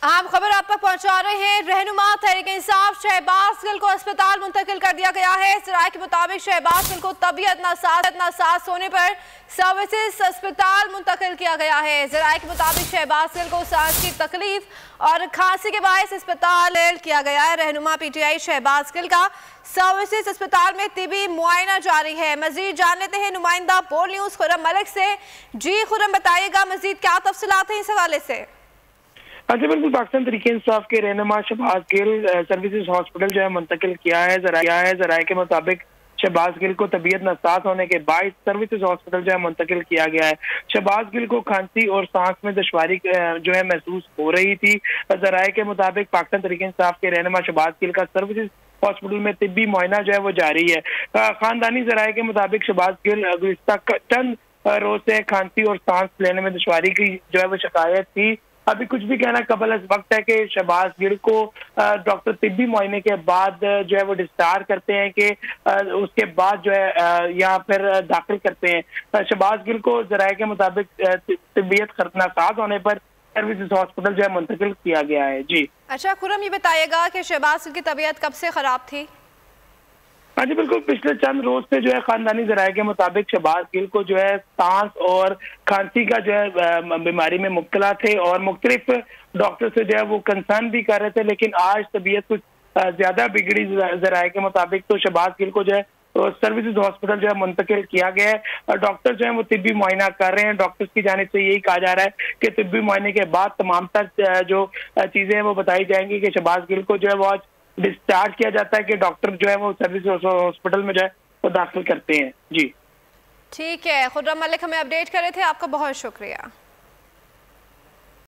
अहम खबर आप तक पहुंचा रहे हैं। रहनुमा तहरीक इंसाफ शहबाज गिल को अस्पताल मुंतकिल कर दिया गया है। सराय के मुताबिक शहबाज गिल को तबीयत नासाज होने पर सर्विसेज अस्पताल मुंतकिल किया गया है। सराय के मुताबिक शहबाज गिल को सांस की तकलीफ और खांसी के बायस अस्पताल किया गया है। रहनुमा PTI शहबाज गिल का सर्विसेज अस्पताल में तिबी मुआयना जारी है। मजीद जान लेते हैं नुमाइंदा बोल न्यूज खुर्रम मलिक से। जी खुर्रम, बताइएगा मजीद क्या तफसीलात हैं इस हवाले से। जी बिल्कुल, पाकिस्तान तहरीक इंसाफ के रहनुमा शहबाज गिल सर्विसेज हॉस्पिटल जो है मुंतकिल किया है। जराये के मुताबिक शहबाज गिल को तबीयत नासाज होने के बाद सर्विसेज हॉस्पिटल जो है मुंतकिल किया गया है। शहबाज गिल को खांसी और सांस में दुश्वारी जो है महसूस हो रही थी। जराये के मुताबिक पाकिस्तान तहरीक इंसाफ के रहनुमा शहबाज गिल का सर्विसेज हॉस्पिटल में तिब्बी मुआयना जो है वो जारी है। खानदानी जराये के मुताबिक शहबाज गिल गुज़िश्ता चंद रोज से खांसी और सांस लेने में दुश्वारी की जो है वो शिकायत थी। अभी कुछ भी कहना कबल इस वक्त है कि शहबाज गिल को डॉक्टर तिब्बी मुआयने के बाद जो है वो डिस्चार्ज करते हैं कि उसके बाद जो है यहाँ फिर दाखिल करते हैं। शहबाज गिल को जराये के मुताबिक तबीयत नासाज होने पर सर्विसेज हॉस्पिटल जो है मुंतकिल किया गया है। जी अच्छा खुर्रम, ये बताइएगा कि शहबाज गिल की तबीयत कब से खराब थी? हाँ जी बिल्कुल, पिछले चंद रोज से जो है खानदानी जराये के मुताबिक शहबाज गिल को जो है सांस और खांसी का जो है बीमारी में मुब्तला थे और मुख्तलिफ डॉक्टर से जो है वो कंसर्न भी कर रहे थे, लेकिन आज तबीयत कुछ ज्यादा बिगड़ी जराये के मुताबिक, तो शहबाज गिल को जो है सर्विसेज हॉस्पिटल जो है मुंतकिल किया गया है। डॉक्टर जो है वो तिब्बी मुआयना कर रहे हैं। डॉक्टर्स की जानिब से यही कहा जा रहा है कि तिब्बी मुआयने के बाद तमाम तर जो चीजें हैं वो बताई जाएंगी कि शहबाज गिल को जो है वो आज डिस्चार्ज किया जाता है कि डॉक्टर जो है वो सर्विस हॉस्पिटल में जो है वो दाखिल करते हैं। जी ठीक है, खुर्रम मलिक हमें अपडेट कर रहे थे, आपका बहुत शुक्रिया।